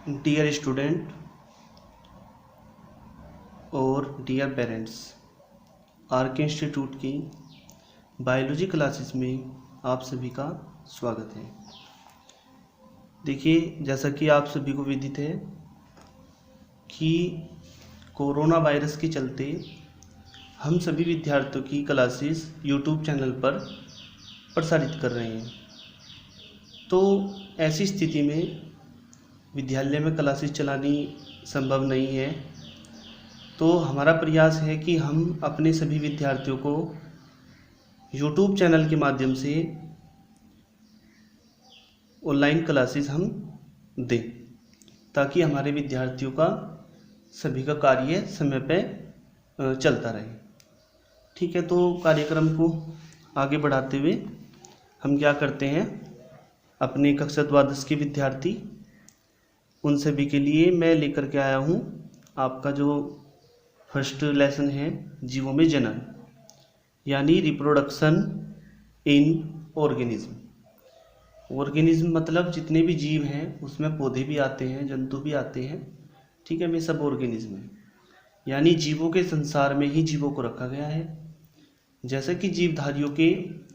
Dear student और dear parents, R K. Institute की biology classes में आप सभी का स्वागत है। देखिए, जैसा कि आप सभी को विदित है कि कोरोना वायरस के चलते हम सभी विद्यार्थियों की क्लासेस यूट्यूब चैनल पर प्रसारित कर रहे हैं। तो ऐसी स्थिति में विद्यालय में क्लासेस चलानी संभव नहीं है, तो हमारा प्रयास है कि हम अपने सभी विद्यार्थियों को यूट्यूब चैनल के माध्यम से ऑनलाइन क्लासेस हम दें, ताकि हमारे विद्यार्थियों का सभी का कार्य समय पे चलता रहे। ठीक है, तो कार्यक्रम को आगे बढ़ाते हुए हम क्या करते हैं, अपने कक्षा द्वादश के विद्यार्थी उन सभी के लिए मैं लेकर के आया हूँ आपका जो फर्स्ट लेसन है, जीवों में जनन यानी रिप्रोडक्शन इन ऑर्गेनिज्म मतलब जितने भी जीव हैं उसमें पौधे भी आते हैं, जंतु भी आते हैं। ठीक है, वे सब ऑर्गेनिज्म हैं, यानी जीवों के संसार में ही जीवों को रखा गया है। जैसे कि जीवधारियों के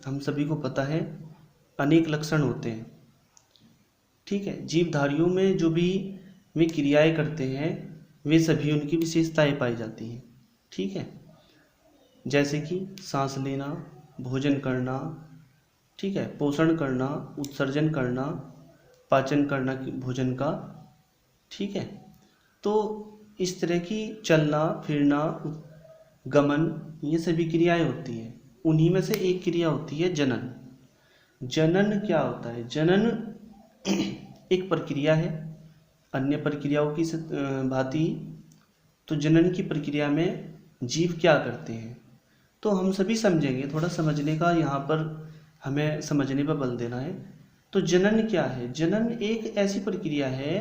हम सभी को पता है अनेक लक्षण होते हैं। ठीक है, जीवधारियों में जो भी वे क्रियाएं करते हैं वे सभी उनकी विशेषताएं पाई जाती हैं। ठीक है, जैसे कि सांस लेना, भोजन करना, ठीक है, पोषण करना, उत्सर्जन करना, पाचन करना भोजन का। ठीक है, तो इस तरह की चलना फिरना, गमन, ये सभी क्रियाएं होती हैं। उन्हीं में से एक क्रिया होती है जनन। जनन क्या होता है? जनन एक प्रक्रिया है अन्य प्रक्रियाओं की भांति। तो जनन की प्रक्रिया में जीव क्या करते हैं तो हम सभी समझेंगे। थोड़ा समझने का यहाँ पर हमें समझने पर बल देना है। तो जनन क्या है? जनन एक ऐसी प्रक्रिया है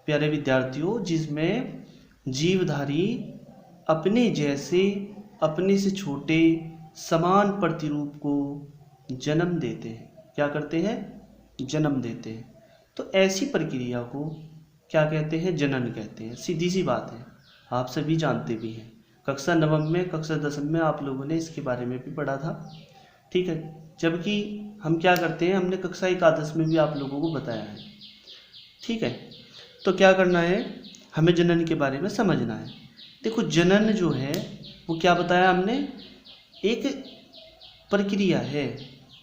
प्यारे विद्यार्थियों जिसमें जीवधारी अपने जैसे, अपने से छोटे समान प्रतिरूप को जन्म देते हैं। क्या करते हैं? जन्म देते हैं। तो ऐसी प्रक्रिया को क्या कहते हैं? जनन कहते हैं। सीधी सी बात है, आप सभी जानते भी हैं। कक्षा नवम में, कक्षा दसम में आप लोगों ने इसके बारे में भी पढ़ा था। ठीक है, जबकि हम क्या करते हैं, हमने कक्षा एकादश में भी आप लोगों को बताया है। ठीक है, तो क्या करना है, हमें जनन के बारे में समझना है। देखो, जनन जो है वो क्या बताया हमने, एक प्रक्रिया है।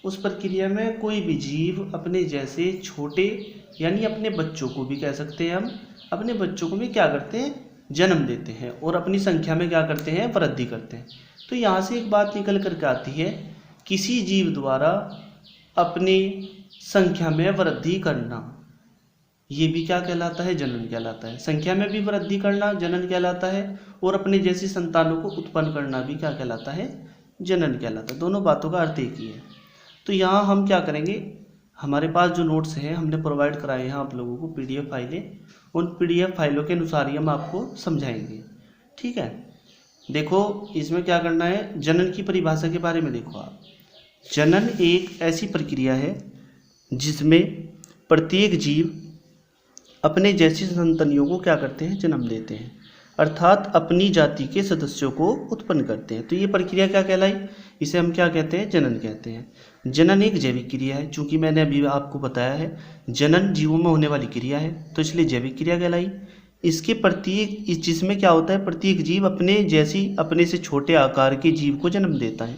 उस प्रक्रिया में कोई भी जीव अपने जैसे छोटे, यानी अपने बच्चों को भी कह सकते हैं हम, अपने बच्चों को भी क्या करते हैं? जन्म देते हैं और अपनी संख्या में क्या करते हैं? वृद्धि करते हैं। तो यहाँ से एक बात निकल करके आती है, किसी जीव द्वारा अपनी संख्या में वृद्धि करना, ये भी क्या कहलाता है? जनन कहलाता है। संख्या में भी वृद्धि करना जनन कहलाता है, और अपने जैसी संतानों को उत्पन्न करना भी क्या कहलाता है? जनन कहलाता है। दोनों बातों का अर्थ एक ही है। तो यहाँ हम क्या करेंगे, हमारे पास जो नोट्स हैं हमने प्रोवाइड कराए हैं आप लोगों को PDF फाइलें, उन PDF फाइलों के अनुसार ही हम आपको समझाएंगे। ठीक है, देखो इसमें क्या करना है, जनन की परिभाषा के बारे में देखो आप। जनन एक ऐसी प्रक्रिया है जिसमें प्रत्येक जीव अपने जैसी संतानियों को क्या करते हैं? जन्म देते हैं, अर्थात अपनी जाति के सदस्यों को उत्पन्न करते हैं। तो ये प्रक्रिया क्या कहलाई? इसे हम क्या कहते हैं? जनन कहते हैं। जनन एक जैविक क्रिया है, चूंकि मैंने अभी आपको बताया है जनन जीवों में होने वाली क्रिया है, तो इसलिए जैविक क्रिया कहलाई। इसके प्रत्येक, जिसमें क्या होता है, प्रत्येक जीव अपने जैसी, अपने से छोटे आकार के जीव को जन्म देता है।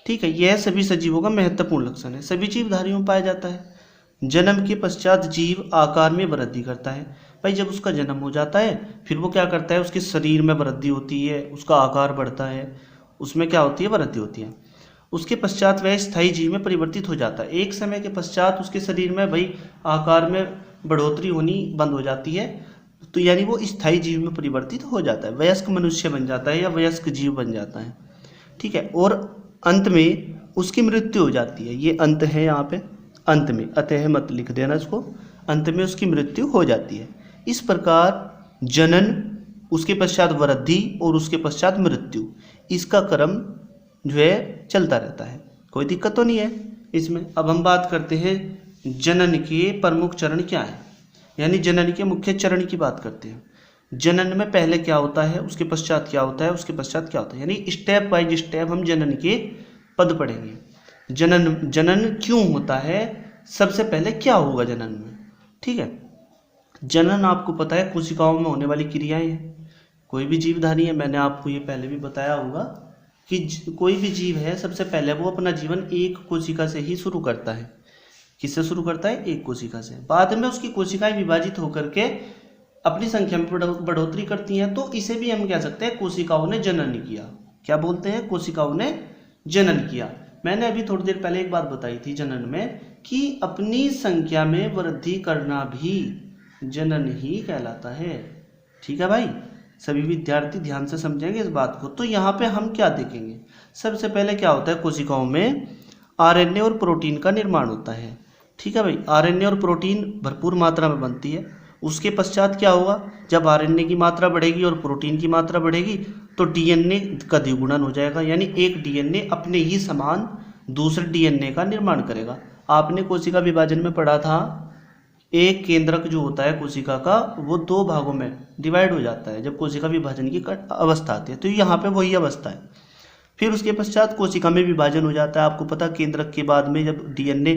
ठीक है, यह सभी सजीवों का महत्वपूर्ण लक्षण है, सभी जीवधारियों में पाया जाता है। जन्म के पश्चात जीव आकार में वृद्धि करता है। भाई, जब उसका जन्म हो जाता है फिर वो क्या करता है? उसके शरीर में वृद्धि होती है, उसका आकार बढ़ता है, उसमें क्या होती है? वृद्धि होती है। उसके पश्चात वह स्थायी जीव में परिवर्तित हो जाता है। एक समय के पश्चात उसके शरीर में भाई आकार में बढ़ोतरी होनी बंद हो जाती है, तो यानी वो स्थायी जीव में परिवर्तित हो जाता है, वयस्क मनुष्य बन जाता है या वयस्क जीव बन जाता है। ठीक है, और अंत में उसकी मृत्यु हो जाती है। ये अंत है यहाँ पे, अंत में, अतः मत लिख देना इसको, अंत में उसकी मृत्यु हो जाती है। इस प्रकार जनन, उसके पश्चात वृद्धि और उसके पश्चात मृत्यु, इसका क्रम जो है चलता रहता है। कोई दिक्कत तो नहीं है इसमें। अब हम बात करते हैं जनन के प्रमुख चरण क्या है। यानी जनन के मुख्य चरण की बात करते हैं। जनन में पहले क्या होता है, उसके पश्चात क्या होता है, उसके पश्चात क्या होता है, यानी स्टेप बाय स्टेप हम जनन के पद पढ़ेंगे। जनन जनन क्यों होता है, सबसे पहले क्या होगा जनन में, ठीक है। जनन आपको पता है कोशिकाओं में होने वाली क्रियाएं हैं। कोई भी जीवधारी है, मैंने आपको ये पहले भी बताया होगा कि कोई भी जीव है सबसे पहले वो अपना जीवन एक कोशिका से ही शुरू करता है। किससे शुरू करता है, एक कोशिका से। बाद में उसकी कोशिकाएं विभाजित होकर के अपनी संख्या में बढ़ोतरी करती हैं, तो इसे भी हम कह सकते हैं कोशिकाओं ने जनन किया। क्या बोलते हैं, कोशिकाओं ने जनन किया। मैंने अभी थोड़ी देर पहले एक बात बताई थी जनन में कि अपनी संख्या में वृद्धि करना भी जनन ही कहलाता है। ठीक है भाई, सभी विद्यार्थी ध्यान से समझेंगे इस बात को। तो यहाँ पे हम क्या देखेंगे, सबसे पहले क्या होता है, कोशिकाओं में आरएनए और प्रोटीन का निर्माण होता है। ठीक है भाई, आरएनए और प्रोटीन भरपूर मात्रा में बनती है। उसके पश्चात क्या होगा, जब आरएनए की मात्रा बढ़ेगी और प्रोटीन की मात्रा बढ़ेगी तो डीएनए का द्विगुणन हो जाएगा, यानी एक डीएनए अपने ही समान दूसरे डीएनए का निर्माण करेगा। आपने कोशिका विभाजन में पढ़ा था, एक केंद्रक जो होता है कोशिका का वो दो भागों में डिवाइड हो जाता है जब कोशिका विभाजन की अवस्था आती है। तो यहाँ पे वही अवस्था है। फिर उसके पश्चात कोशिका में विभाजन हो जाता है। आपको पता, केंद्रक के बाद में जब डीएनए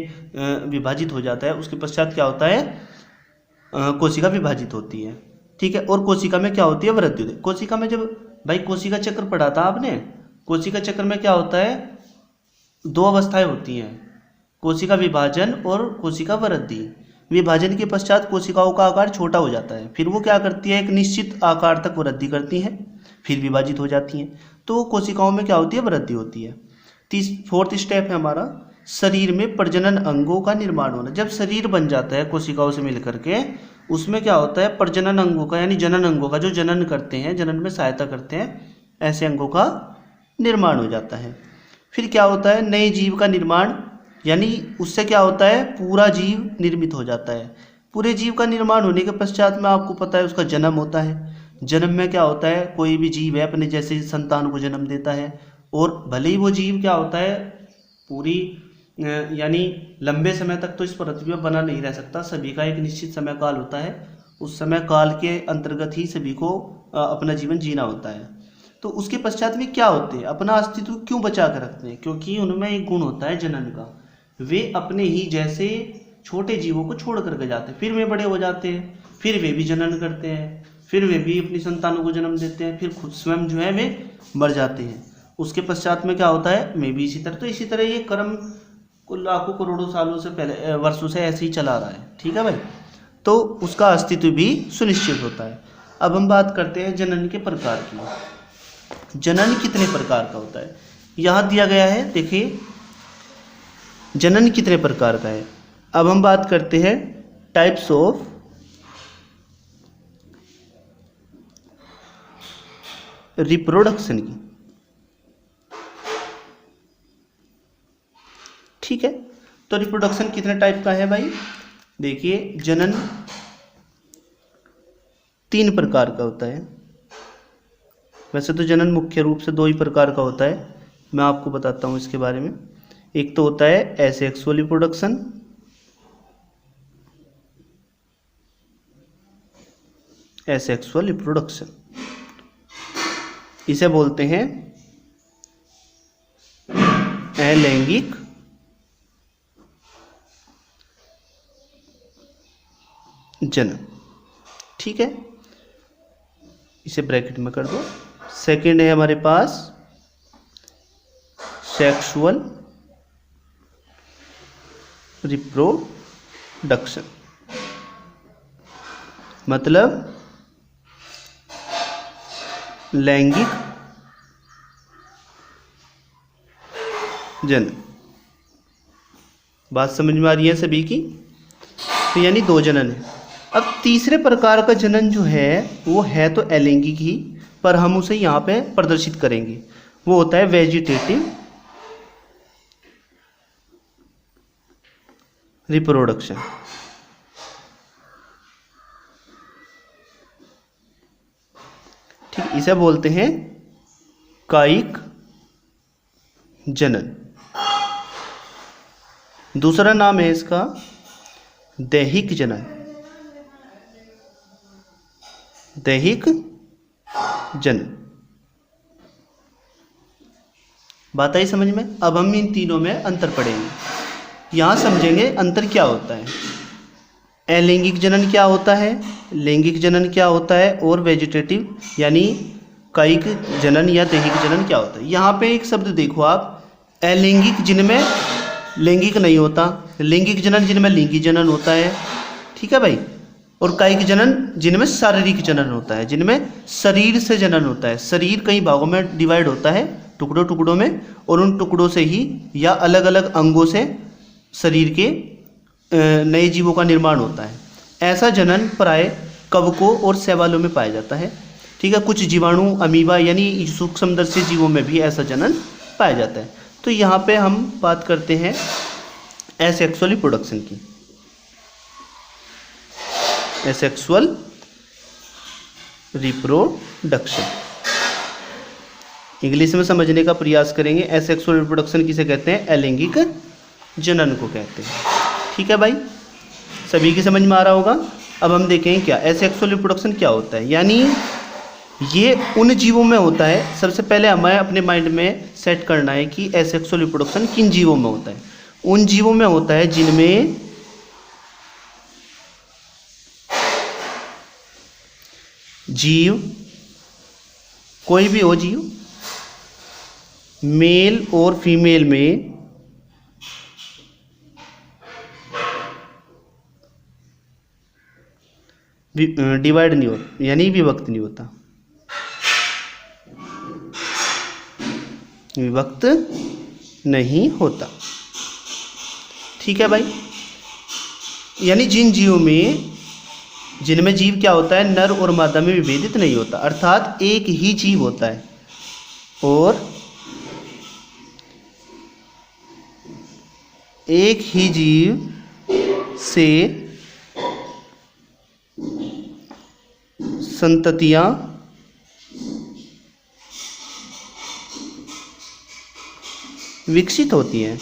विभाजित हो जाता है उसके पश्चात क्या होता है, कोशिका विभाजित होती है। ठीक है, और कोशिका में क्या होती है, वृद्धि होती है। कोशिका में जब भाई कोशिका चक्र पढ़ा था आपने, कोशिका चक्र में क्या होता है, दो अवस्थाएं होती हैं, कोशिका विभाजन और कोशिका वृद्धि। विभाजन के पश्चात कोशिकाओं का आकार छोटा हो जाता है, फिर वो क्या करती है, एक निश्चित आकार तक वृद्धि करती हैं, फिर विभाजित हो जाती हैं। तो कोशिकाओं में क्या होती है, वृद्धि होती है। फोर्थ स्टेप है हमारा शरीर में प्रजनन अंगों का निर्माण होना। जब शरीर बन जाता है कोशिकाओं से मिलकर के, उसमें क्या होता है, प्रजनन अंगों का यानी जनन अंगों का, जो जनन करते हैं, जनन में सहायता करते हैं, ऐसे अंगों का निर्माण हो जाता है। फिर क्या होता है, नए जीव का निर्माण, यानी उससे क्या होता है, पूरा जीव निर्मित हो जाता है। पूरे जीव का निर्माण होने के पश्चात में आपको पता है उसका जन्म होता है। जन्म में क्या होता है, कोई भी जीव है अपने जैसे संतान को जन्म देता है, और भले ही वो जीव क्या होता है, पूरी यानी लंबे समय तक तो इस पृथ्वी में बना नहीं रह सकता। सभी का एक निश्चित समय काल होता है, उस समय काल के अंतर्गत ही सभी को अपना जीवन जीना होता है। तो उसके पश्चात में क्या होते हैं, अपना अस्तित्व क्यों बचा कर रखते हैं, क्योंकि उनमें एक गुण होता है जनन का। वे अपने ही जैसे छोटे जीवों को छोड़ करके जाते हैं, फिर वे बड़े हो जाते हैं, फिर वे भी जनन करते हैं, फिर वे भी अपनी संतानों को जन्म देते हैं, फिर खुद स्वयं जो है वे मर जाते हैं। उसके पश्चात में क्या होता है, मैं भी इसी तरह। तो इसी तरह ये क्रम को लाखों करोड़ों सालों से पहले, वर्षों से ऐसे ही चला रहा है। ठीक है भाई, तो उसका अस्तित्व भी सुनिश्चित होता है। अब हम बात करते हैं जनन के प्रकार की। जनन कितने प्रकार का होता है, यहाँ दिया गया है, देखिए जनन कितने प्रकार का है। अब हम बात करते हैं टाइप्स ऑफ रिप्रोडक्शन की। ठीक है, तो रिप्रोडक्शन कितने टाइप का है भाई, देखिए जनन 3 प्रकार का होता है। वैसे तो जनन मुख्य रूप से 2 ही प्रकार का होता है, मैं आपको बताता हूँ इसके बारे में। एक तो होता है एसेक्सुअल रिप्रोडक्शन, एसेक्सुअल रिप्रोडक्शन इसे बोलते हैं अलैंगिक जनन। ठीक है, इसे ब्रैकेट में कर दो। सेकंड है हमारे पास सेक्सुअल रिप्रोडक्शन, मतलब लैंगिक जनन। बात समझ में आ रही है सभी की, तो यानी 2 जनन है। अब तीसरे प्रकार का जनन जो है वो है तो अलैंगिक ही, पर हम उसे यहाँ पे प्रदर्शित करेंगे। वो होता है वेजिटेटिव रिप्रोडक्शन। ठीक, इसे बोलते हैं कायिक जनन। दूसरा नाम है इसका दैहिक जनन। दैहिक जनन। बात आई समझ में। अब हम इन तीनों में अंतर पढ़ेंगे। यहाँ समझेंगे अंतर क्या होता है, अलैंगिक जनन क्या होता है, लैंगिक जनन क्या होता है, और वेजिटेटिव यानी कायिक जनन या दैहिक जनन क्या होता है। यहाँ पे एक शब्द देखो आप, अलैंगिक जिनमें लैंगिक नहीं होता, लैंगिक जनन जिनमें लिंगी जनन होता है, ठीक है भाई, और कायिक जनन जिनमें शारीरिक जनन होता है, जिनमें शरीर से जनन होता है। शरीर कई भागों में डिवाइड होता है, टुकड़ों टुकड़ों में, और उन टुकड़ों से ही या अलग अलग अंगों से शरीर के नए जीवों का निर्माण होता है। ऐसा जनन प्राय कवकों और शैवालों में पाया जाता है, ठीक है। कुछ जीवाणु, अमीबा यानी सूक्ष्मदर्शी जीवों में भी ऐसा जनन पाया जाता है। तो यहाँ पे हम बात करते हैं एसेक्सुअल रिप्रोडक्शन की। एसेक्सुअल रिप्रोडक्शन इंग्लिश में समझने का प्रयास करेंगे। एसेक्सुअल रिप्रोडक्शन किसे कहते हैं, अलैंगिक जनन को कहते हैं, ठीक है भाई, सभी की समझ में आ रहा होगा। अब हम देखेंगे क्या एसेक्सुअल रिप्रोडक्शन क्या होता है, यानी ये उन जीवों में होता है। सबसे पहले हमें अपने माइंड में सेट करना है कि एसेक्सुअल रिप्रोडक्शन किन जीवों में होता है। उन जीवों में होता है जिनमें जीव, कोई भी हो जीव, मेल और फीमेल में डिवाइड नहीं होता, यानी विभक्त नहीं होता, विभक्त नहीं होता, ठीक है भाई। यानी जिन जीवों में, जिनमें जीव क्या होता है, नर और मादा में विभेदित नहीं होता, अर्थात एक ही जीव होता है और एक ही जीव से संततियां विकसित होती हैं।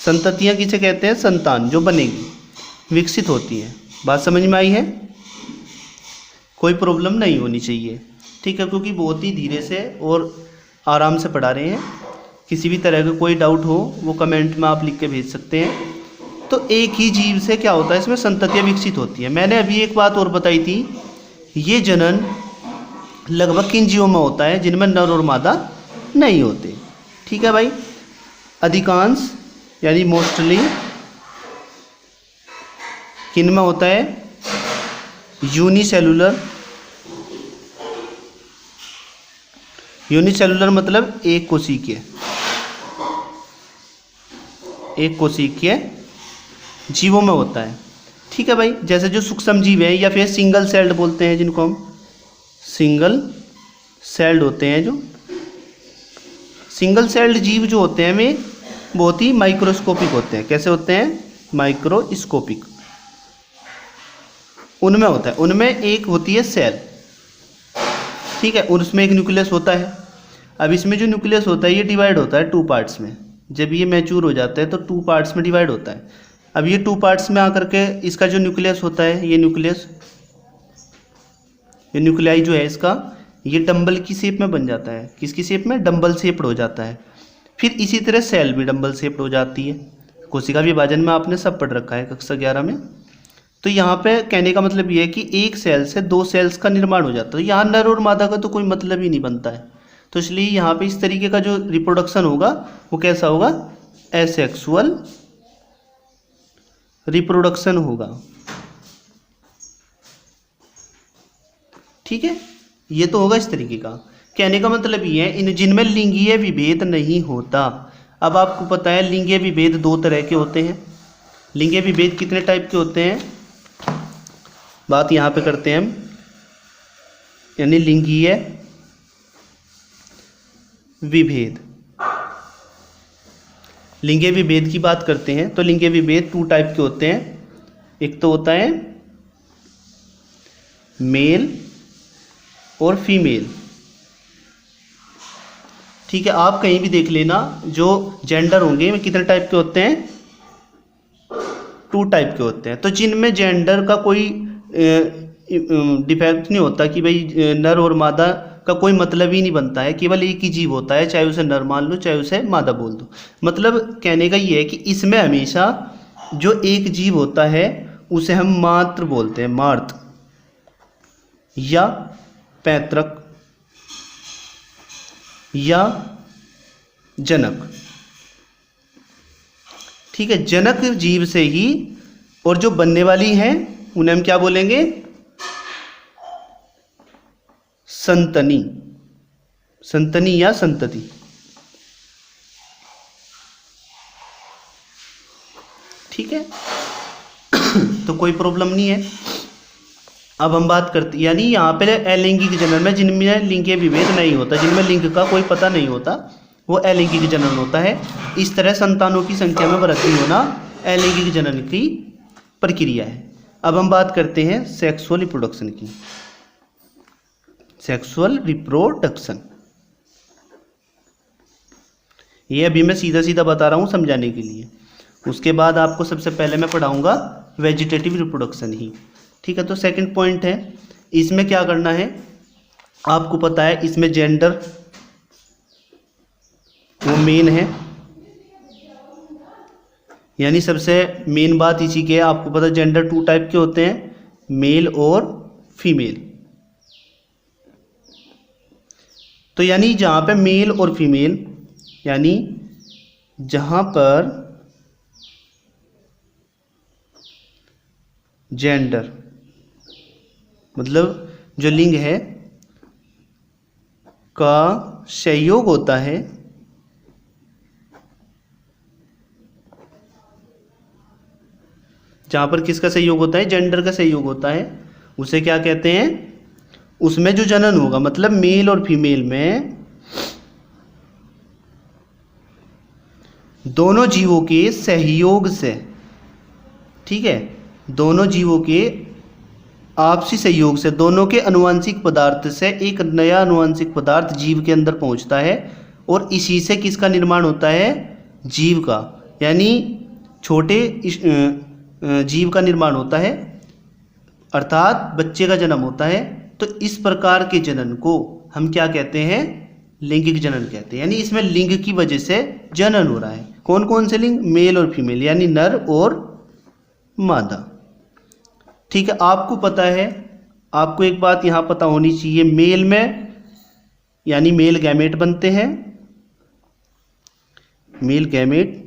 संततियां किसे कहते हैं, संतान जो बनेगी, विकसित होती है। बात समझ में आई है, कोई प्रॉब्लम नहीं होनी चाहिए, ठीक है, क्योंकि बहुत ही धीरे से और आराम से पढ़ा रहे हैं। किसी भी तरह का कोई डाउट हो वो कमेंट में आप लिख के भेज सकते हैं। तो एक ही जीव से क्या होता है, इसमें संततियां विकसित होती हैं। मैंने अभी एक बात और बताई थी, ये जनन लगभग किन जीवों में होता है, जिनमें नर और मादा नहीं होते, ठीक है भाई। अधिकांश यानी मोस्टली किन में होता है, यूनिसेलुलर। यूनिसेलुलर मतलब एक कोशिकीय, एक कोशिकीय जीवों में होता है, ठीक है भाई। जैसे जो सूक्ष्म जीव है या फिर सिंगल सेल्ड बोलते हैं, जिनको हम सिंगल सेल्ड होते हैं, जो सिंगल सेल्ड जीव जो होते हैं वे बहुत ही माइक्रोस्कोपिक होते हैं। कैसे होते हैं, माइक्रोस्कोपिक। उनमें होता है, उनमें एक होती है सेल, ठीक है, और उसमें एक न्यूक्लियस होता है। अब इसमें जो न्यूक्लियस होता है ये डिवाइड होता है 2 पार्ट्स में। जब ये मैच्योर हो जाता है तो 2 पार्ट्स में डिवाइड होता है। अब ये 2 पार्ट्स में आकर के इसका जो न्यूक्लियस होता है, ये न्यूक्लियस, ये न्यूक्लियाई जो है इसका, ये डंबल की शेप में बन जाता है। किसकी शेप में, डंबल शेप्ड हो जाता है। फिर इसी तरह सेल भी डंबल शेप्ड हो जाती है। कोशिका विभाजन में आपने सब पढ़ रखा है कक्षा 11 में। तो यहाँ पे कहने का मतलब ये है कि एक सेल से 2 सेल्स का निर्माण हो जाता है। यहाँ नर और मादा का तो कोई मतलब ही नहीं बनता है, तो इसलिए यहाँ पे इस तरीके का जो रिप्रोडक्शन होगा वो कैसा होगा, एसेक्सुअल रिप्रोडक्शन होगा, ठीक है। ये तो होगा इस तरीके का। कहने का मतलब ये है इन जिनमें लिंगीय विभेद नहीं होता। अब आपको पता है लिंगीय विभेद 2 तरह के होते हैं। लिंगीय विभेद कितने टाइप के होते हैं, बात यहाँ पे करते हैं हम, यानी लिंगीय विभेद। लिंगीय विभेद की बात करते हैं तो लिंगीय विभेद 2 टाइप के होते हैं। एक तो होता है मेल और फीमेल, ठीक है। आप कहीं भी देख लेना जो जेंडर होंगे वे कितने टाइप के होते हैं, 2 टाइप के होते हैं। तो जिनमें जेंडर का कोई डिफेक्ट नहीं होता कि भाई नर और मादा का कोई मतलब ही नहीं बनता है, केवल एक ही जीव होता है, चाहे उसे नर मान लो चाहे उसे मादा बोल दो। मतलब कहने का ये है कि इसमें हमेशा जो एक जीव होता है उसे हम मात्र बोलते हैं, मार्त या पैतृक या जनक। ठीक है, जनक जीव से ही, और जो बनने वाली हैं उन्हें हम क्या बोलेंगे, संतनी, संतनी या संतति। ठीक है तो कोई प्रॉब्लम नहीं है। अब हम बात करते, यानी यहाँ पे अलैंगिक जनन में जिनमें लिंगीय विभेद नहीं होता, जिनमें लिंग का कोई पता नहीं होता, वो अलैंगिक जनन होता है। इस तरह संतानों की संख्या में वृद्धि होना अलैंगिक जनन की प्रक्रिया है। अब हम बात करते हैं सेक्सुअल रिप्रोडक्शन की। सेक्सुअल रिप्रोडक्शन, ये अभी मैं सीधा सीधा बता रहा हूँ समझाने के लिए। उसके बाद आपको सबसे पहले मैं पढ़ाऊंगा वेजिटेटिव रिप्रोडक्शन ही। ठीक है, तो सेकंड पॉइंट है, इसमें क्या करना है आपको पता है, इसमें जेंडर वो मेन है, यानी सबसे मेन बात इसी के है। आपको पता है जेंडर 2 टाइप के होते हैं, मेल और फीमेल। तो यानी जहाँ पे मेल और फीमेल, यानी जहाँ पर जेंडर मतलब जो लिंग है का संयोग होता है, जहाँ पर किसका संयोग होता है, जेंडर का संयोग होता है, उसे क्या कहते हैं, उसमें जो जनन होगा, मतलब मेल और फीमेल में दोनों जीवों के सहयोग से, ठीक है, दोनों जीवों के आपसी सहयोग से, दोनों के अनुवांशिक पदार्थ से एक नया अनुवांशिक पदार्थ जीव के अंदर पहुंचता है, और इसी से किसका निर्माण होता है, जीव का, यानी छोटे जीव का निर्माण होता है, अर्थात बच्चे का जन्म होता है। तो इस प्रकार के जनन को हम क्या कहते हैं, लैंगिक जनन कहते हैं। यानी इसमें लिंग की वजह से जनन हो रहा है। कौन कौन से लिंग, मेल और फीमेल, यानी नर और मादा। ठीक है, आपको पता है, आपको एक बात यहां पता होनी चाहिए, मेल में यानी मेल गैमेट बनते हैं, मेल गैमेट,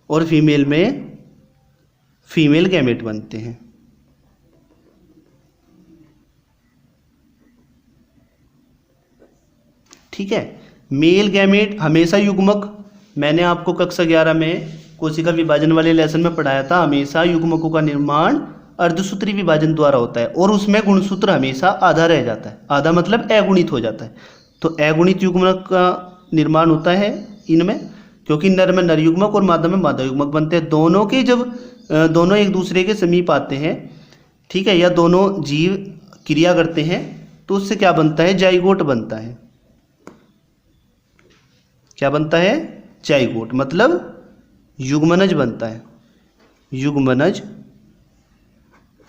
और फीमेल में फीमेल गैमेट बनते हैं। ठीक है, मेल गैमेट हमेशा युग्मक, मैंने आपको कक्षा 11 में कोशिका विभाजन वाले लेसन में पढ़ाया था, हमेशा युग्मकों का निर्माण अर्धसूत्री विभाजन द्वारा होता है, और उसमें गुणसूत्र हमेशा आधा रह जाता है, आधा मतलब अगुणित हो जाता है। तो अगुणित युग्मक का निर्माण होता है इनमें, क्योंकि नर में नर युग्मक और मादा में मादा युग्मक बनते हैं। दोनों के जब दोनों एक दूसरे के समीप आते हैं, ठीक है, या दोनों जीव क्रिया करते हैं, तो उससे क्या बनता है, जाइगोट बनता है। क्या बनता है, जाइगोट, मतलब युग्मनज बनता है, युग्मनज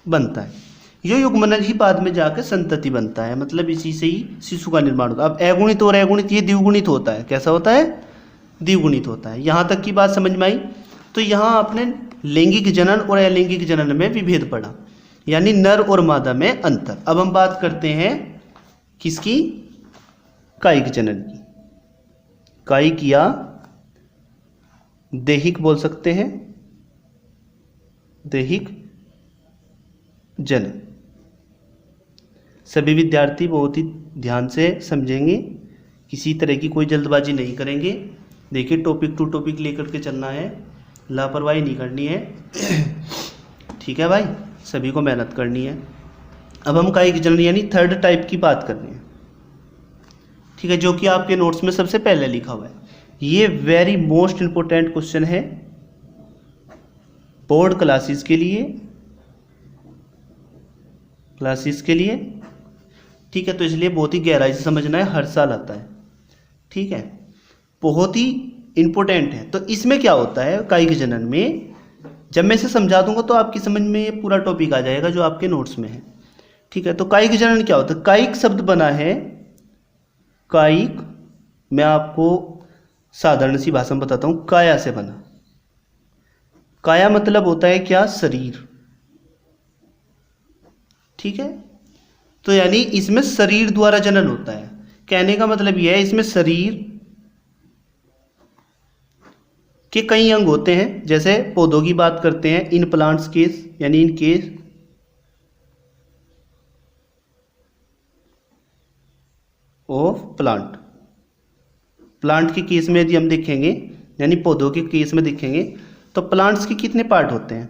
बनता है। ये युग्मनज ही बाद में जाकर संतति बनता है, मतलब इसी से ही शिशु का निर्माण होता है। अब अगुणित और अगुणित ये द्विगुणित होता है, कैसा होता है, द्विगुणित होता है। यहाँ तक की बात समझ में आई। तो यहाँ आपने लैंगिक जनन और अलैंगिक जनन में विभेद पढ़ा, यानी नर और मादा में अंतर। अब हम बात करते हैं किसकी, कायिक जनन की। कायिक या दैहिक बोल सकते हैं, दैहिक जनन। सभी विद्यार्थी बहुत ही ध्यान से समझेंगे, किसी तरह की कोई जल्दबाजी नहीं करेंगे। देखिए, टॉपिक टू टॉपिक लेकर के चलना है, लापरवाही नहीं करनी है। ठीक है भाई, सभी को मेहनत करनी है। अब हम कायिक जनन यानी थर्ड टाइप की बात कर रहे हैं, ठीक है, जो कि आपके नोट्स में सबसे पहले लिखा हुआ है। ये वेरी मोस्ट इंपॉर्टेंट क्वेश्चन है बोर्ड क्लासेस के लिए, ठीक है, तो इसलिए बहुत ही गहराई से समझना है, हर साल आता है, ठीक है, बहुत ही इंपॉर्टेंट है। तो इसमें क्या होता है, कायिक जनन में जब मैं इसे समझा दूंगा तो आपकी समझ में ये पूरा टॉपिक आ जाएगा जो आपके नोट्स में है। ठीक है, तो कायिक जनन क्या होता है? कायिक शब्द बना है, कायिक, मैं आपको साधारण सी भाषा में बताता हूँ, काया से बना। काया मतलब होता है क्या? शरीर। ठीक है, तो यानी इसमें शरीर द्वारा जनन होता है। कहने का मतलब यह है इसमें शरीर के कई अंग होते हैं। जैसे पौधों की बात करते हैं, इन प्लांट्स केस, यानी in case of plant. Plant के केस में यदि हम देखेंगे, यानी पौधों के केस में देखेंगे, तो प्लांट्स के कितने पार्ट होते हैं?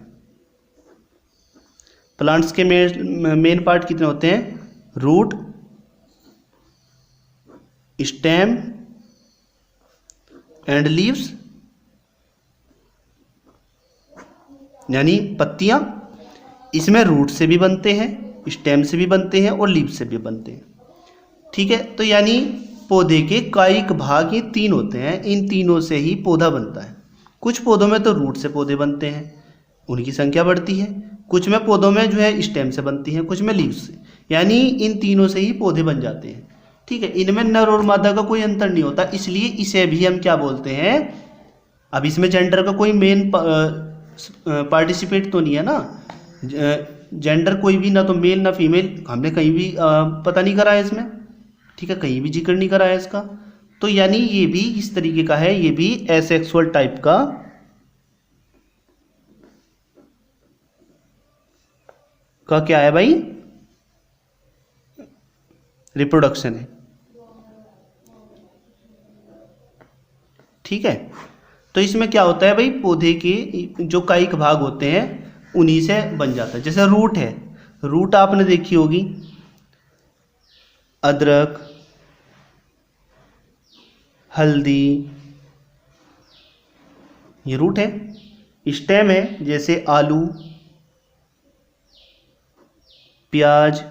प्लांट्स के मेन पार्ट कितने होते हैं? रूट, स्टेम एंड लीव्स, यानी पत्तियां। इसमें रूट से भी बनते हैं, स्टेम से भी बनते हैं और लीव से भी बनते हैं। ठीक है, तो यानी पौधे के कायिक भाग ये 3 होते हैं, इन तीनों से ही पौधा बनता है। कुछ पौधों में तो रूट से पौधे बनते हैं, उनकी संख्या बढ़ती है। कुछ में पौधों में जो है स्टेम से बनती है, कुछ में लीव्स से, यानी इन तीनों से ही पौधे बन जाते हैं। ठीक है, इनमें नर और मादा का कोई अंतर नहीं होता, इसलिए इसे भी हम क्या बोलते हैं? अब इसमें जेंडर का कोई मेन पार्टिसिपेट तो नहीं है ना, जेंडर कोई भी, ना तो मेल ना फीमेल, हमने कहीं भी पता नहीं करा है इसमें। ठीक है, कहीं भी जिक्र नहीं करा है इसका। तो यानी ये भी इस तरीके का है, ये भी एसेक्सुअल टाइप का क्या है भाई? रिप्रोडक्शन है। ठीक है, तो इसमें क्या होता है भाई? पौधे के जो कायिक भाग होते हैं उन्हीं से बन जाता है। जैसे रूट है, रूट आपने देखी होगी, अदरक, हल्दी, ये रूट है। स्टेम है, जैसे आलू, प्याज,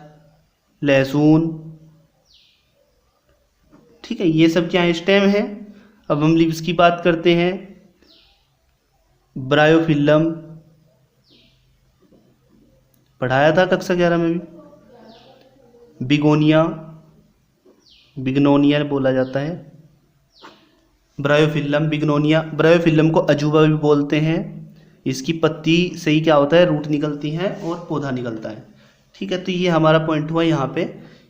लहसुन। ठीक है, ये सब क्या है? स्टेम है। अब हम लीव्स की बात करते हैं, ब्रायोफिल्लम, पढ़ाया था कक्षा 11 में भी। बिगोनिया, बिग्नोनिया बोला जाता है। ब्रायोफिल्लम, बिग्नोनिया। ब्रायोफिल्लम को अजूबा भी बोलते हैं। इसकी पत्ती से ही क्या होता है? रूट निकलती है और पौधा निकलता है। ठीक है, तो ये हमारा पॉइंट हुआ। यहाँ पे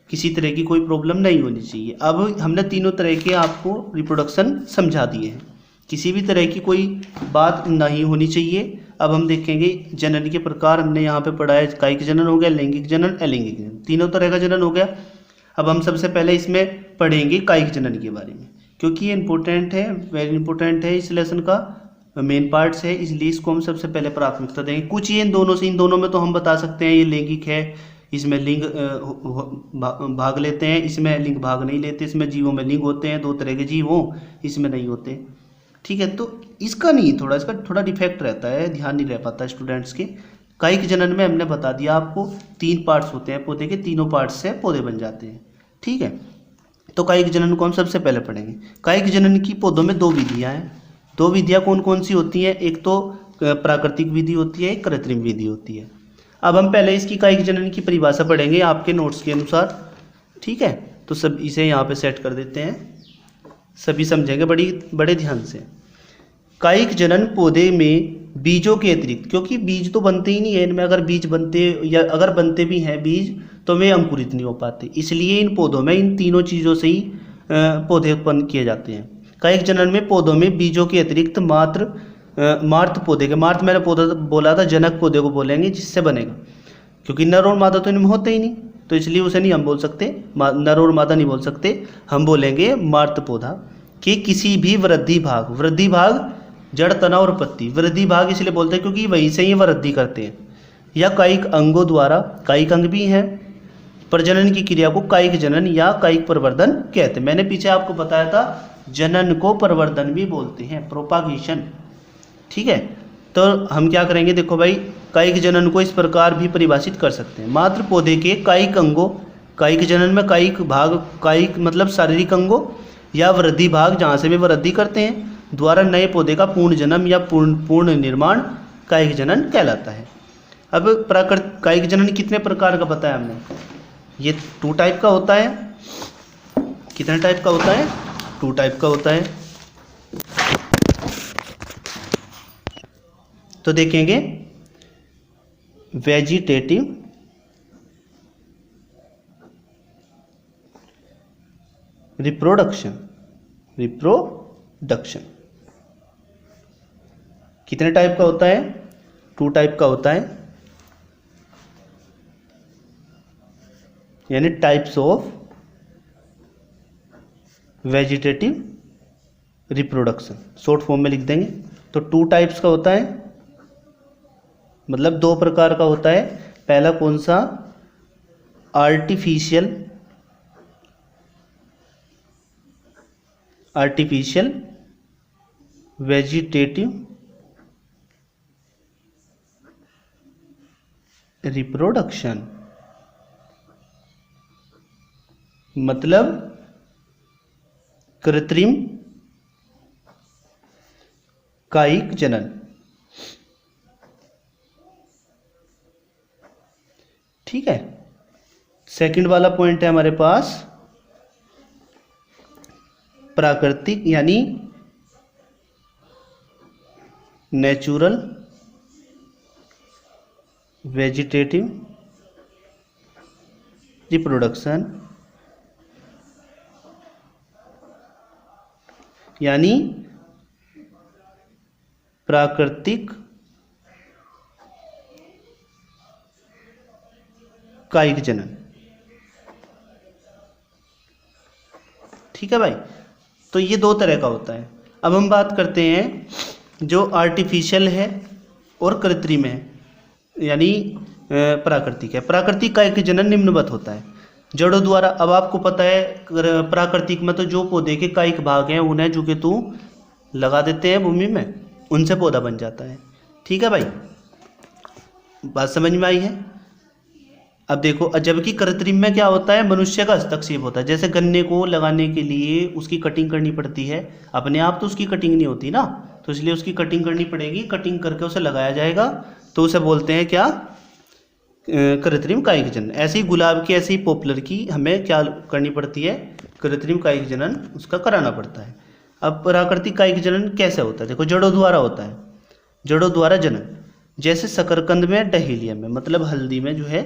किसी तरह की कोई प्रॉब्लम नहीं होनी चाहिए। अब हमने तीनों तरह के आपको रिप्रोडक्शन समझा दिए हैं, किसी भी तरह की कोई बात नहीं होनी चाहिए। अब हम देखेंगे जनन के प्रकार। हमने यहाँ पे पढ़ा है, कायिक जनन हो गया, लैंगिक जनन, अलैंगिक जनन, तीनों तरह का जनन हो गया। अब हम सबसे पहले इसमें पढ़ेंगे कायिक जनन के बारे में, क्योंकि ये इंपॉर्टेंट है, वेरी इंपॉर्टेंट है, इस लेसन का मेन पार्ट्स है, इसलिए इसको हम सबसे पहले प्राथमिकता देंगे। कुछ ये इन दोनों में तो हम बता सकते हैं ये लैंगिक है, इसमें लिंग भाग लेते हैं, इसमें लिंग भाग नहीं लेते। इसमें जीवों में लिंग होते हैं, 2 तरह के जीव हों, इसमें नहीं होते। ठीक है, तो इसका थोड़ा डिफेक्ट रहता है, ध्यान नहीं रह पाता स्टूडेंट्स के। कायिक जनन में हमने बता दिया आपको 3 पार्ट्स होते हैं पौधे के, तीनों पार्ट्स से पौधे बन जाते हैं। ठीक है, तो कायिक जनन को हम सबसे पहले पढ़ेंगे। कायिक जनन की पौधों में 2 विधियाँ हैं। 2 विधियाँ कौन कौन सी होती हैं? एक तो प्राकृतिक विधि होती है, एक कृत्रिम विधि होती है। अब हम पहले इसकी कायिक जनन की परिभाषा पढ़ेंगे आपके नोट्स के अनुसार। ठीक है, तो सब इसे यहाँ पे सेट कर देते हैं, सभी समझेंगे बड़े ध्यान से। कायिक जनन पौधे में बीजों के अतिरिक्त, क्योंकि बीज तो बनते ही नहीं है इनमें, अगर बीज बनते या अगर बनते भी हैं बीज तो वे अंकुरित नहीं हो पाते, इसलिए इन पौधों में इन तीनों चीज़ों से ही पौधे उत्पन्न किए जाते हैं। कायिक जनन में पौधों में बीजों के अतिरिक्त मार्त पौधे के, मार्त मैंने पौधा बोला था, जनक पौधे को बोलेंगे जिससे बनेगा, क्योंकि नर और मादा तो इनमें होते ही नहीं, तो इसलिए उसे नहीं हम बोल सकते, नर और मादा नहीं बोल सकते, हम बोलेंगे मार्त पौधा कि किसी भी वृद्धि भाग जड़, तना और पत्ती, वृद्धि भाग इसलिए बोलते हैं क्योंकि वहीं से ही वृद्धि करते हैं, या कायिक अंगों द्वारा, कायिक अंग भी हैं, प्रजनन की क्रिया को कायिक जनन या कायिक प्रवर्धन कहते हैं। मैंने पीछे आपको बताया था जनन को प्रवर्धन भी बोलते हैं, प्रोपागेशन। ठीक है, तो हम क्या करेंगे, देखो भाई, कायिक जनन को इस प्रकार भी परिभाषित कर सकते हैं। मात्र पौधे के कायिक अंगों, कायिक जनन में कायिक भाग, कायिक मतलब शारीरिक अंगों या वृद्धि भाग जहाँ से वे वृद्धि करते हैं, द्वारा नए पौधे का पूर्ण जन्म या पूर्ण निर्माण कायिक जनन कहलाता है। अब कायिक जनन कितने प्रकार का बताया हमने, ये 2 टाइप का होता है। कितने टाइप का होता है? 2 टाइप का होता है। तो देखेंगे वेजिटेटिव रिप्रोडक्शन कितने टाइप का होता है? 2 टाइप का होता है, यानी types of vegetative reproduction, short form में लिख देंगे। तो 2 टाइप्स का होता है, मतलब 2 प्रकार का होता है। पहला कौन सा? आर्टिफिशियल वेजिटेटिव रिप्रोडक्शन, मतलब कृत्रिम कायिक जनन। ठीक है। सेकंड वाला पॉइंट है हमारे पास प्राकृतिक यानी नेचुरल वेजिटेटिव रिप्रोडक्शन, यानी प्राकृतिक कायिक जनन। ठीक है भाई, तो ये 2 तरह का होता है। अब हम बात करते हैं जो आर्टिफिशियल है और कृत्रिम है, यानी प्राकृतिक है। प्राकृतिक कायिक जनन निम्नवत होता है जड़ों द्वारा। अब आपको पता है प्राकृतिक में तो जो पौधे के कायिक भाग हैं उन्हें जो कि तू लगा देते हैं भूमि में, उनसे पौधा बन जाता है। ठीक है भाई, बात समझ में आई है? अब देखो, जबकि कृत्रिम में क्या होता है? मनुष्य का हस्तक्षेप होता है। जैसे गन्ने को लगाने के लिए उसकी कटिंग करनी पड़ती है, अपने आप तो उसकी कटिंग नहीं होती ना, तो इसलिए उसकी कटिंग करनी पड़ेगी, कटिंग करके उसे लगाया जाएगा, तो उसे बोलते हैं क्या? कृत्रिम कायिक जनन। ऐसे ही गुलाब की, ऐसे ही पॉपुलर की हमें क्या करनी पड़ती है? कृत्रिम कायिक जनन उसका कराना पड़ता है। अब प्राकृतिक कायिक जनन कैसे होता है? देखो, जड़ों द्वारा होता है, जड़ों द्वारा जनन। जैसे शकरकंद में, डहेलिया में, मतलब हल्दी में जो है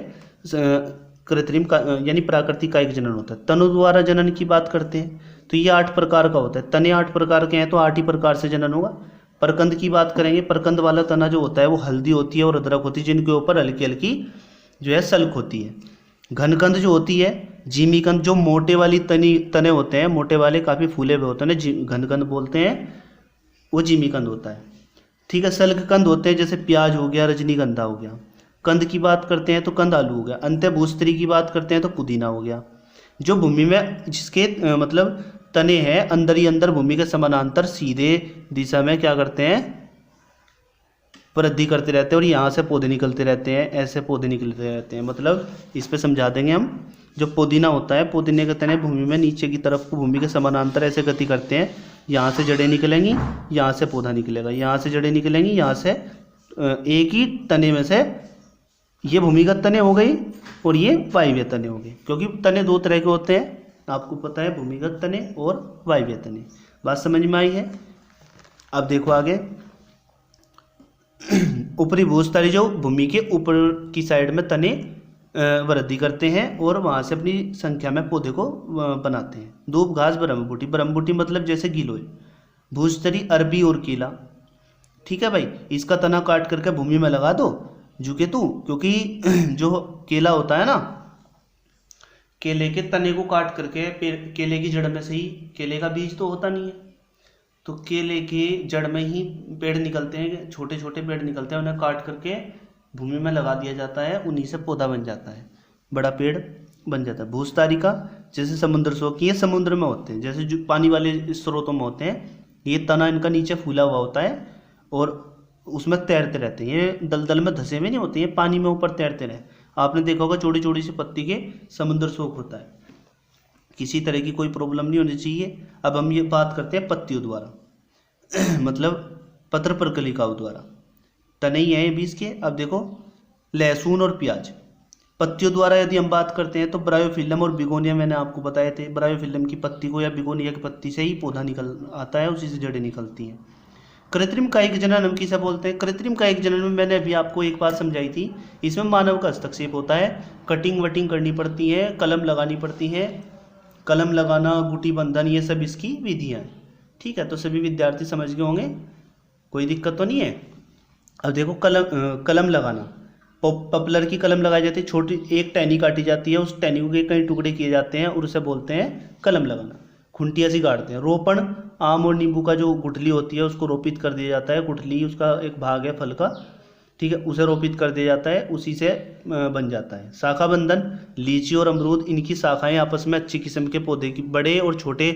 कृत्रिम का यानी प्राकृतिक कायिक जनन होता है। तनु द्वारा जनन की बात करते हैं तो ये 8 प्रकार का होता है। तने 8 प्रकार के हैं तो 8 ही प्रकार से जनन होगा। परकंद की बात करेंगे, परकंद वाला तना जो होता है वो हल्दी होती है और अदरक होती है, जिनके ऊपर हल्की हल्की जो है सल्क होती है। घनकंद जो होती है, जिमीकंद जो मोटे वाली तने होते हैं, मोटे वाले काफ़ी फूले हुए होते हैं, घनकंद बोलते हैं, वो जिमीकंद होता है। ठीक है। सल्ककंद होते हैं, जैसे प्याज हो गया, रजनीगंधा हो गया। कंद की बात करते हैं तो कंद आलू हो गया। अंत्यभूस्त्री की बात करते हैं तो पुदीना हो गया। जो भूमि में जिसके मतलब तने हैं अंदर ही अंदर भूमि के समानांतर सीधे दिशा में क्या करते हैं? वृद्धि करते रहते हैं, और यहाँ से पौधे निकलते रहते हैं, ऐसे पौधे निकलते रहते हैं। मतलब इस पे समझा देंगे हम। जो पुदीना होता है, पुदीने के तने भूमि में नीचे की तरफ को भूमि के समानांतर ऐसे गति करते हैं। यहाँ से जड़ें निकलेंगी, यहाँ से पौधा निकलेगा, यहाँ से जड़ें निकलेंगी, यहाँ से एक ही तने में से ये भूमिगत तने हो गई और ये वायवीय तने हो गए, क्योंकि तने 2 तरह के होते हैं, आपको पता है, भूमिगत तने और वायवीय तने। बात समझ में आई है? अब देखो आगे। ऊपरी भूस्थली जो भूमि के ऊपर की साइड में तने वृद्धि करते हैं और वहाँ से अपनी संख्या में पौधे को बनाते हैं। दूब घास ब्रह्मबूटी, ब्रह्मबूटी मतलब जैसे गिलोय। भूस्तरी अरबी और केला। ठीक है भाई, इसका तना काट करके भूमि में लगा दो झुके तू, क्योंकि जो केला होता है ना, केले के तने को काट करके केले की जड़ में से ही, केले का बीज तो होता नहीं है, तो केले के जड़ में ही पेड़ निकलते हैं, छोटे छोटे पेड़ निकलते हैं, उन्हें काट करके भूमि में लगा दिया जाता है, उन्हीं से पौधा बन जाता है, बड़ा पेड़ बन जाता है। भूस्तारिका जैसे समुद्र शोक, ये समुद्र में होते हैं, जैसे जो पानी वाले स्रोतों में होते हैं, ये तना इनका नीचे फूला हुआ होता है और उसमें तैरते रहते हैं। ये दलदल में धंसे हुए नहीं होते, ये पानी में ऊपर तैरते रहे। आपने देखा होगा चौड़ी चौड़ी सी पत्ती के समुद्र शोक होता है। किसी तरह की कोई प्रॉब्लम नहीं होनी चाहिए। अब हम ये बात करते हैं पत्तियों द्वारा मतलब पत्र प्रकलिकाओं द्वारा। तने ही हैं ये भी इसके। अब देखो लहसुन और प्याज। पत्तियों द्वारा यदि हम बात करते हैं तो ब्रायोफिल्म और बिगोनिया मैंने आपको बताए थे। ब्रायोफिल्म की पत्ती को या बिगोनिया की पत्ती से ही पौधा निकल आता है, उसी से जड़ें निकलती हैं। कृत्रिम कायिक जनन हम किसे बोलते हैं? कृत्रिम कायिक जनन में मैंने अभी आपको एक बात समझाई थी, इसमें मानव का हस्तक्षेप होता है। कटिंग वटिंग करनी पड़ती है, कलम लगानी पड़ती है, कलम लगाना, गुटी बंधन, ये सब इसकी विधियाँ हैं। ठीक है, तो सभी विद्यार्थी समझ गए होंगे, कोई दिक्कत तो नहीं है। अब देखो कलम लगाना। पॉपुलर की कलम लगाई जाती है, छोटी एक टहनी काटी जाती है, उस टहनी के कई टुकड़े किए जाते हैं और उसे बोलते हैं कलम लगाना। खुंटिया सी गाड़ते हैं। रोपण, आम और नींबू का जो गुठली होती है उसको रोपित कर दिया जाता है। गुठली उसका एक भाग है फल का, ठीक है, उसे रोपित कर दिया जाता है, उसी से बन जाता है। शाखा बंधन, लीची और अमरूद, इनकी शाखाएं आपस में अच्छी किस्म के पौधे की, बड़े और छोटे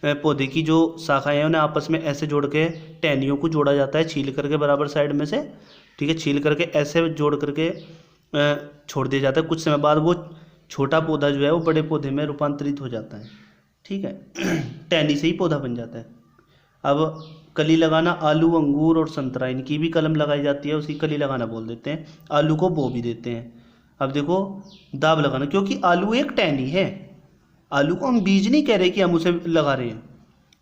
पौधे की जो शाखाएं हैं उन्हें आपस में ऐसे जोड़ के टहनियों को जोड़ा जाता है, छील करके बराबर साइड में से, ठीक है, छील करके ऐसे जोड़ करके छोड़ दिया जाता है। कुछ समय बाद वो छोटा पौधा जो है वो बड़े पौधे में रूपांतरित हो जाता है, ठीक है। टहनी से ही पौधा बन जाता है। अब कली लगाना, आलू, अंगूर और संतरा, इनकी भी कलम लगाई जाती है, उसी कली लगाना बोल देते हैं। आलू को बो भी देते हैं। अब देखो दाब लगाना, क्योंकि आलू एक टहनी है, आलू को हम बीज नहीं कह रहे कि हम उसे लगा रहे हैं,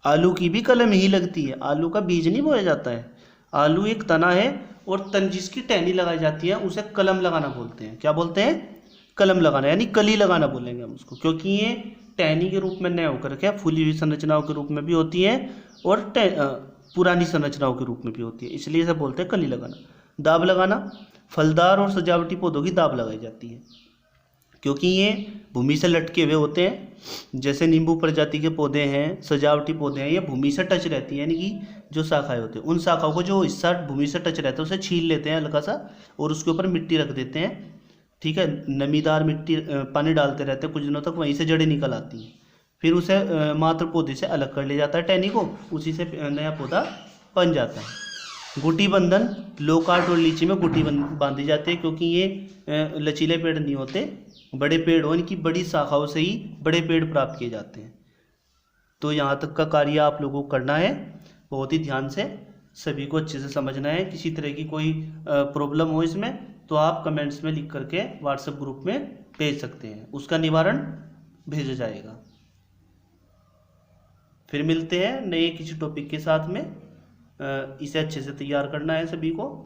आलू की भी कलम ही लगती है, आलू का बीज नहीं बोया जाता है। आलू एक तना है और तन जिसकी टहनी लगाई जाती है उसे कलम लगाना बोलते हैं। क्या बोलते हैं? कलम लगाना, यानी कली लगाना बोलेंगे हम उसको, क्योंकि ये टहनी के रूप में न होकर के फूली हुई संरचनाओं के रूप में भी होती है और पुरानी संरचनाओं के रूप में भी होती है, इसलिए इसे बोलते हैं कली लगाना। दाब लगाना, फलदार और सजावटी पौधों की दाब लगाई जाती है, क्योंकि ये भूमि से लटके हुए होते हैं। जैसे नींबू प्रजाति के पौधे हैं, सजावटी पौधे हैं, ये भूमि से टच रहती हैं, यानी कि जो शाखाएं होती हैं उन शाखाओं को जो हिस्सा भूमि से टच रहता है उसे छील लेते हैं हल्का सा और उसके ऊपर मिट्टी रख देते हैं, ठीक है, नमीदार मिट्टी, पानी डालते रहते हैं कुछ दिनों तक, वहीं से जड़ें निकल आती हैं। फिर उसे मात्र पौधे से अलग कर लिया जाता है टहनी को, उसी से नया पौधा बन जाता है। गुटी बंधन, लोकार्ट और लीची में गुटी बांधी जाती है, क्योंकि ये लचीले पेड़ नहीं होते, बड़े पेड़ हो, इनकी बड़ी शाखाओं से ही बड़े पेड़ प्राप्त किए जाते हैं। तो यहाँ तक का कार्य आप लोगों को करना है, बहुत ही ध्यान से सभी को अच्छे से समझना है। किसी तरह की कोई प्रॉब्लम हो इसमें तो आप कमेंट्स में लिख करके व्हाट्सएप ग्रुप में भेज सकते हैं, उसका निवारण भेजा जाएगा। फिर मिलते हैं नए किसी टॉपिक के साथ में, इसे अच्छे से तैयार करना है सभी को।